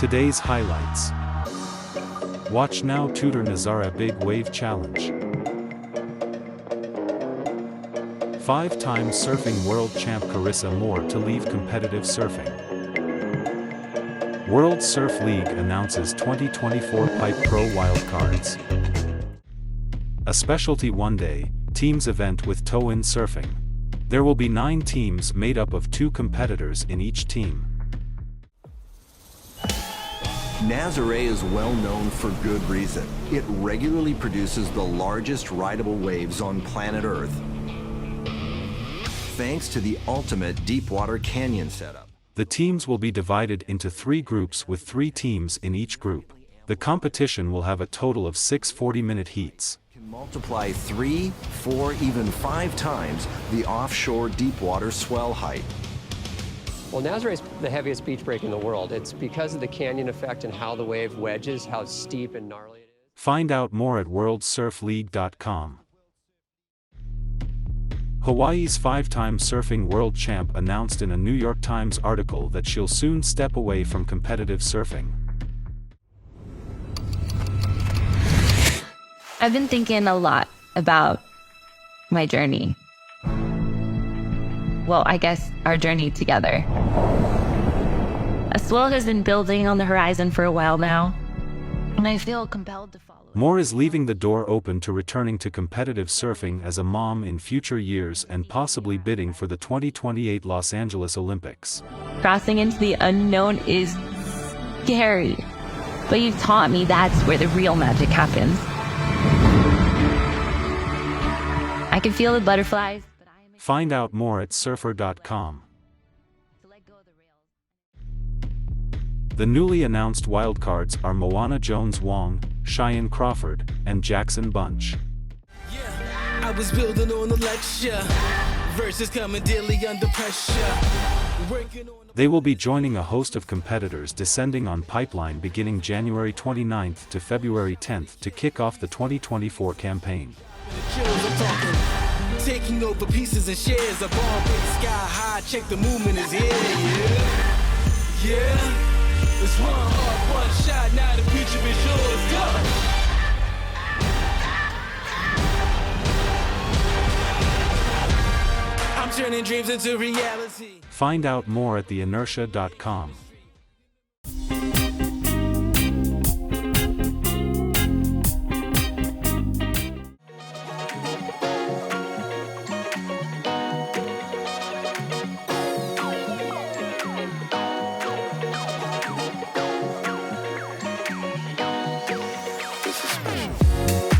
Today's highlights. Watch now Tudor Nazaré Big Wave Challenge. 5-time surfing world champ Carissa more to leave competitive surfing. World Surf League announces 2024 Pipe Pro Wildcards. A specialty one-day, teams event with toe-in surfing. There will be 9 teams made up of 2 competitors in each team. Nazaré is well known for good reason. It regularly produces the largest rideable waves on planet Earth, thanks to the ultimate deepwater canyon setup. The teams will be divided into 3 groups with 3 teams in each group. The competition will have a total of 6 40-minute heats. Can multiply 3, 4, even 5 times the offshore deepwater swell height. Well, Nazaré is the heaviest beach break in the world. It's because of the canyon effect and how the wave wedges, how steep and gnarly it is. Find out more at worldsurfleague.com. Hawaii's 5-time surfing world champ announced in a New York Times article that she'll soon step away from competitive surfing. I've been thinking a lot about my journey. Well, I guess our journey together. A swell has been building on the horizon for a while now, and I feel compelled to follow it. Moore is leaving the door open to returning to competitive surfing as a mom in future years and possibly bidding for the 2028 Los Angeles Olympics. Crossing into the unknown is scary, but you've taught me that's where the real magic happens. I can feel the butterflies. Find out more at surfer.com. The newly announced wildcards are Moana Jones-Wong, Cheyenne Crawford, and Jackson Bunch. Yeah, I was building on the lecture. Verses coming daily under pressure. They will be joining a host of competitors descending on Pipeline beginning January 29th to February 10th to kick off the 2024 campaign. Taking over pieces and shares of all big sky high. Check the movement is here, yeah. It's one heart, one shot. Now the future is yours. Go. I'm turning dreams into reality. Find out more at theinertia.com. This is special.